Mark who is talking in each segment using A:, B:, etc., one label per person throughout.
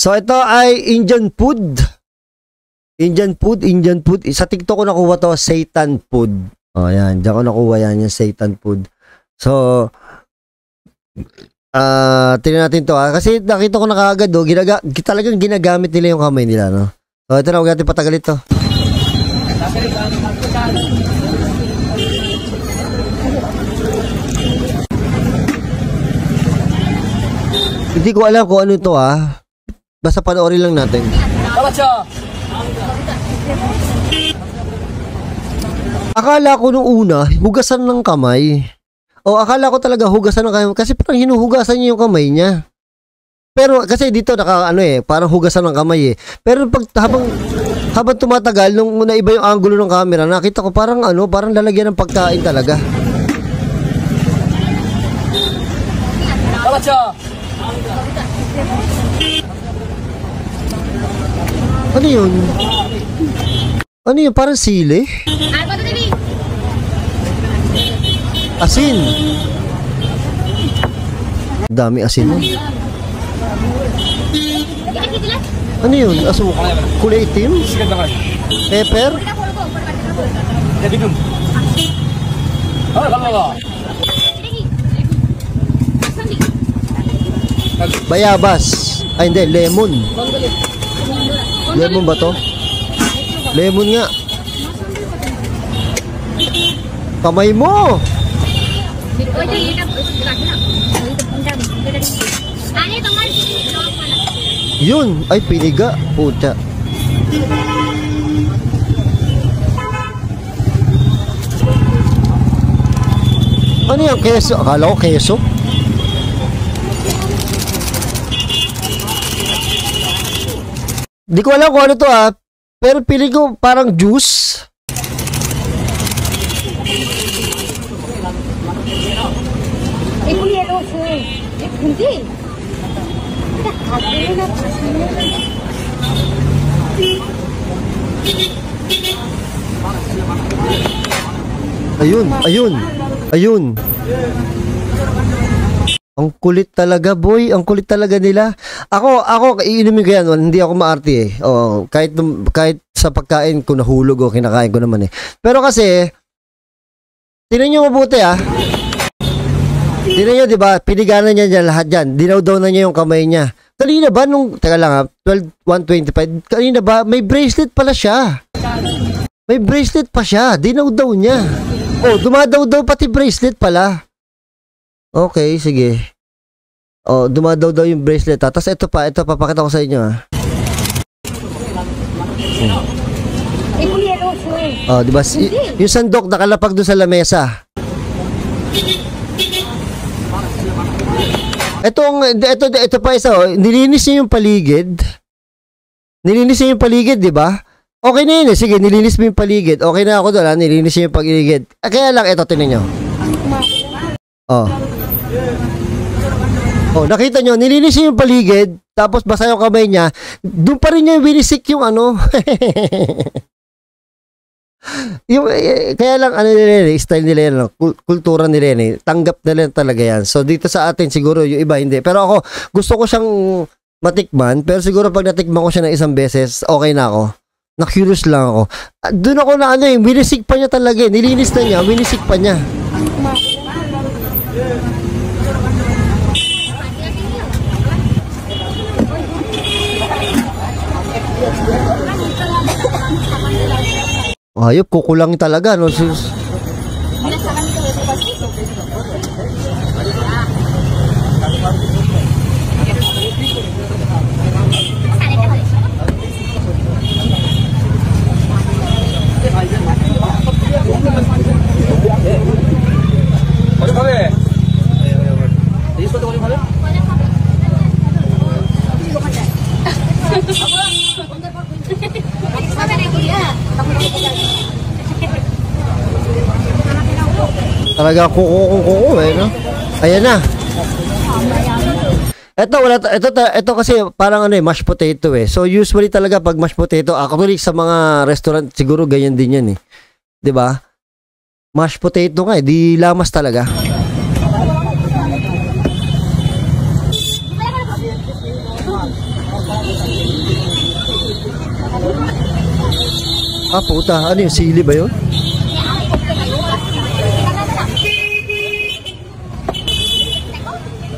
A: So ito ay Indian food. Indian food. Sa TikTok ko nakuha to, Satan food. Oh, yan. Diyan ko nakuha yan, yung Satan food. So, tingnan natin to ha. Kasi nakita ko na kaagad, talagang ginagamit nila yung kamay nila, no? So, ito na, huwag natin patagal ito. Hindi ko alam kung ano ito ha. Basta panoorin lang natin. Akala ko nung una, hugasan ng kamay. O akala ko talaga hugasan ng kamay. Kasi parang hinuhugasan niya yung kamay niya. Pero kasi dito parang hugasan ng kamay eh. Pero habang tumatagal, nung naiba yung angulo ng camera, nakita ko parang lalagyan ng pagkain talaga. Ano yun? Ano yun? Parang sili? Asin. Dami asin mo. Ano yun? Asukal? Kulay itim? Pepper? Bayabas. Ay hindi, lemon. Lemon ba to? Lemon nga. Kamay mo! Yun! Ay, piniga. Puta. Ano yung keso? Akala ko keso. Di ko alam kung ano to ah. Pero pili ko parang juice. Ayun. Ang kulit talaga, boy. Ang kulit talaga nila. Ako, iinumin ko yan. Hindi ako maarte eh. Oh, kahit sa pagkain ko nahulog o kinakain ko naman eh. Pero kasi, tinan nyo mabuti ah. Tinan nyo, diba? Piniganan niya lahat dyan. Dinaw-daw na niya yung kamay niya. Kanina ba, teka lang ha, 12:125, kanina ba, may bracelet pala siya. May bracelet pa siya. Dinaw-daw niya. Oh, dumadaw-daw pati bracelet pala. Okay, sige. Oh, dumadaw-daw yung bracelet ha. Tapos ito papakita ko sa inyo ha. Oh, diba? Yung sandok nakalapag doon sa lamesa. Ito pa isa, oh. Nilinis niya yung paligid. Di ba? Okay na yun eh. Sige, nilinis mo yung paligid. Okay na ako doon ha. Nilinis niya yung paligid. Kaya lang, ito, tinan nyo. Oh. Oh, nakita nyo, nilinis niya yung paligid. Tapos basa yung kamay niya. Doon pa rin niya winisik yung kaya lang nila style nila yan, kultura nila yan eh. Tanggap nila talaga yan. So dito sa atin siguro yung iba hindi. Pero ako gusto ko siyang matikman, pero siguro pag natikman ko siya ng isang beses, okay na ako. Na-curious lang ako. Doon ako na winisik pa niya talaga eh. Nilinis na niya, winisik pa niya. Ayop, kukulang talaga, no? Talaga kuko eh, no? Ayan na. Ito kasi parang mashed potato eh. So usually talaga pag mashed potato, actually sa mga restaurant siguro ganyan din yan eh. 'Di ba? Mashed potato nga eh, di lamas talaga. Ah, puta. Ano yung sili ba yun?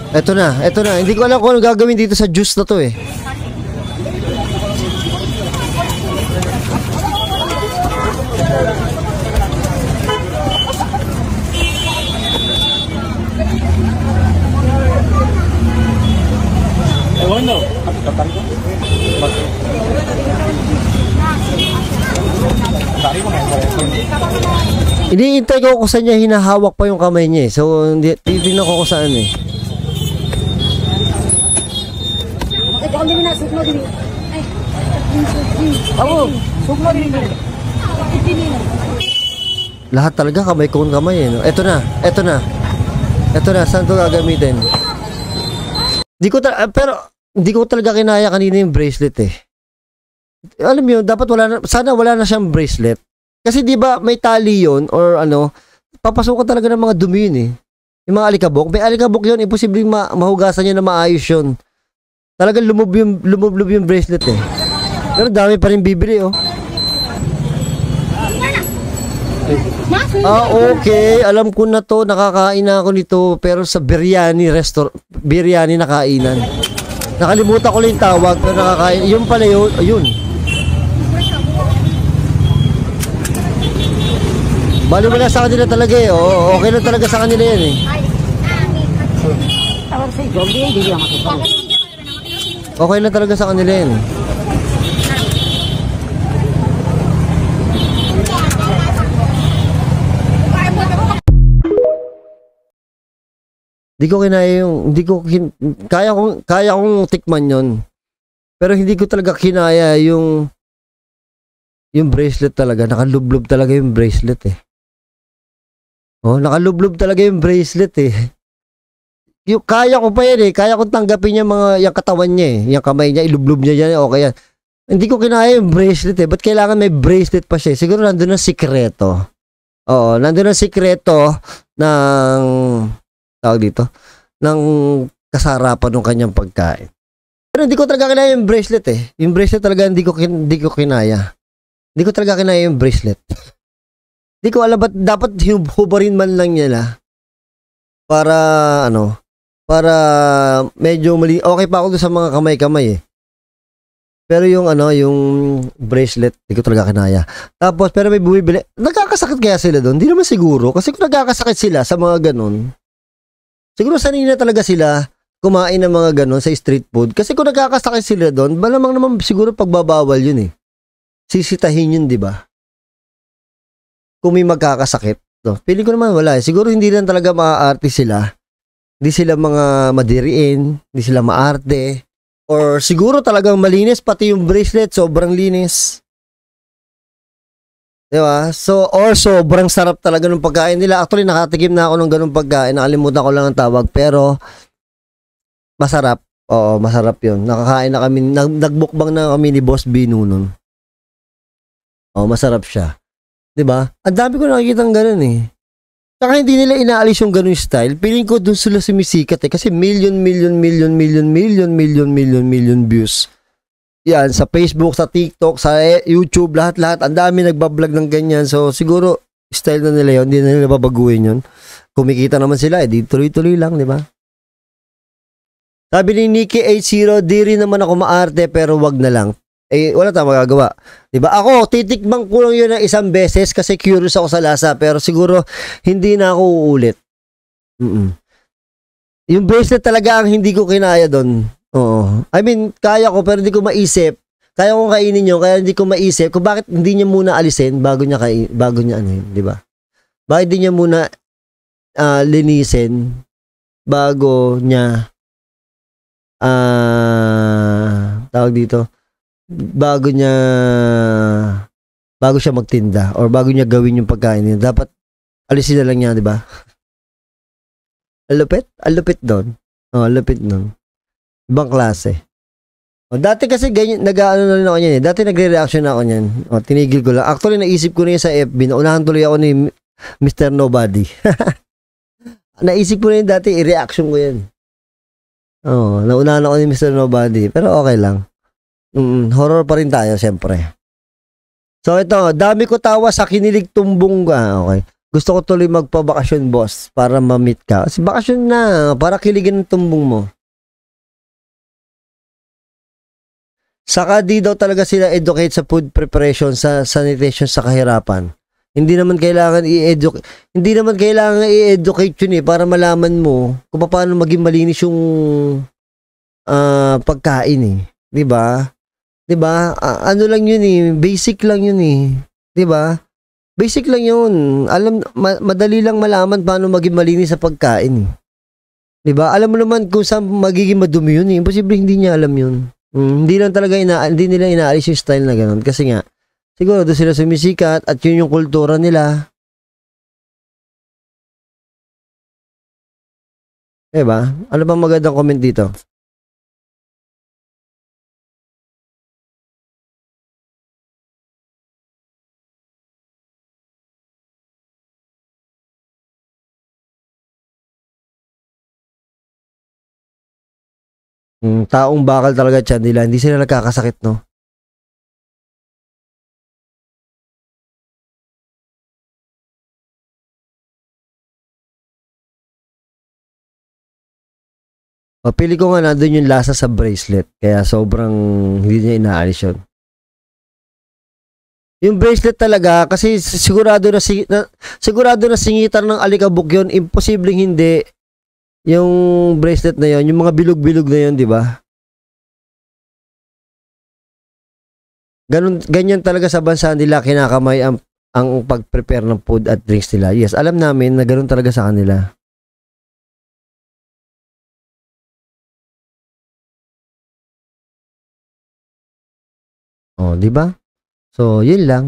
A: Eto na, eto na. Hindi ko alam kung ano gagawin dito sa juice na to eh.
B: Bueno, kapitatan ko.
A: Iniintay ko kung saan niya hinahawak pa yung kamay niya eh. So, titignan ko kung saan eh. Lahat talaga kamay kung kamay eh. No? Eto na, eto na. Eto na, saan ito gagamitin? Pero hindi ko talaga kinaya kanina yung bracelet eh. Alam mo yun, dapat sana wala na siyang bracelet. Kasi di ba may tali yun or ano, papasukan talaga ng mga dumi yun eh. Yung mga alikabok, may alikabok yun, imposibleng mahugasan niya na maayos yun. Talagang lumublob yung bracelet eh. Pero dami pa rin bibili oh. Ah, okay. Alam ko na to. Nakakain na ako nito. Pero sa biryani na kainan. Nakalimutan ko lang yung tawag. Pero nakakain. Yun pala yun. Ayun. Bali wala sa kanila talaga eh. Oo, okay na talaga sa kanila yan eh. Okay na talaga sa kanila yan. Hindi ko kinaya yung, kaya kong tikman yon. Pero hindi ko talaga kinaya yung bracelet talaga. Nakalublob talaga yung bracelet eh. Oh, nakalublob talaga yung bracelet eh. Yung, kaya ko pa yan eh. Kaya kong tanggapin yung katawan niya eh. Yung kamay niya, ilublob niya yan. Okay yan. Hindi ko kinaya yung bracelet eh. Ba't kailangan may bracelet pa siya? Siguro nandun ang sikreto. Oo, nandun ang sikreto ng tawag dito, ng kasarapan ng kanyang pagkain. Pero hindi ko talaga kinaya yung bracelet eh. Yung bracelet talaga hindi ko kinaya. Hindi ko talaga kinaya yung bracelet. Hindi ko alam ba't dapat hubarin man lang nila para para medyo mali. Okay pa ako doon sa mga kamay-kamay eh. Pero yung yung bracelet, hindi ko talaga kinaya. Tapos pero may bumibili. Nagkakasakit kaya sila doon? Hindi naman siguro kasi kung nagkakasakit sila sa mga ganun, siguro sanay na talaga sila kumain ng mga ganon sa street food. Kasi kung nagkakasakit sila doon, malamang naman siguro pagbabawal yun eh. Sisitahin yun, di ba? Kung may magkakasakit. So, pili ko naman wala eh. Siguro hindi lang talaga maaarte sila. Hindi sila mga madiriin. Hindi sila maarte. Or siguro talagang malinis. Pati yung bracelet, sobrang linis. Diba? So, or sobrang sarap talaga ng pagkain nila. Actually, nakatikim na ako ng ganung pagkain. Nakalimutan ko lang ang tawag. Pero, masarap. Oo, masarap yun. Nakakain na kami. Nagbukbang na kami ni Boss Bino nun. Oo, masarap siya. Diba? Ang dami ko nakikita ng ganun eh. Saka hindi nila inaalis yung ganun style. Piling ko dun sila sumisikat eh. Kasi million views. Yan, sa Facebook, sa TikTok, sa YouTube, lahat-lahat. Ang dami nagbablog ng ganyan. So, siguro, style na nila yun. Hindi na nila babaguhin yun. Kumikita naman sila, di tuloy-tuloy lang, di ba? Sabi ni Nikki H0, di rin naman ako maarte, pero wag na lang. Eh, wala tayong magagawa. Di ba? Ako, titikman ko lang yun ng isang beses kasi curious ako sa lasa. Pero siguro, hindi na ako uulit. Yung bracelet talaga ang hindi ko kinaya doon. Oo. I mean, kaya ko pero hindi ko maisip. Kaya kong kainin yun, kaya hindi ko maisip kung bakit hindi niya muna alisin bago niya di ba? Bakit hindi niya muna linisin bago niya tawag dito, bago siya magtinda or bago niya gawin yung pagkain niya. Dapat alisin na lang niya, di ba? Alupit doon. Oh, alupit doon. Ibang klase. O, dati kasi ganyan, nag-ano na rin ako niyan eh. Dati nagre-reaction na ako niyan. O, tinigil ko lang. Actually, naisip ko na yun sa FB. Naunahan tuloy ako ni Mr. Nobody. Naisip ko na yun dati, i-reaction ko yan. Oo, naunahan ako ni Mr. Nobody. Pero okay lang. Horror pa rin tayo, siyempre. So ito, dami ko tawa sa kinilig tumbong ka. Okay. Gusto ko tuloy magpabakasyon, boss, para ma-meet ka. Kasi bakasyon na, para kiligin ng tumbong mo. Saka di daw talaga sila educate sa food preparation, sa sanitation, sa kahirapan. Hindi naman kailangan i-educate yun para malaman mo kung paano maging malinis yung pagkain 'Di ba? 'Di ba? Ano lang yun basic lang yun 'Di ba? Basic lang yun. Madali lang malaman paano maging malinis sa pagkain 'Di ba? Alam mo naman kung saan magiging madumi yun Imposible hindi niya alam yun. Hindi lang talaga hindi nila inaalis yung style na ganun kasi nga siguro doon sila sumisikat at yun yung kultura nila. 'Di ba? Ano bang magandang comment dito? Taong bakal talaga tiyan nila, hindi sila nagkakasakit, no? Pili ko nga nandun yung lasa sa bracelet, kaya sobrang hindi niya inaalis yun. Yung bracelet talaga, kasi sigurado na singitan ng alikabok yun, imposibleng hindi yung bracelet na yun, yung mga bilog-bilog na yun, di ba? Ganyan talaga sa bansa nila kinakamay ang pag-prepare ng food at drinks nila. Yes, alam namin na ganun talaga sa kanila. Oh, 'di ba? So, 'yun lang.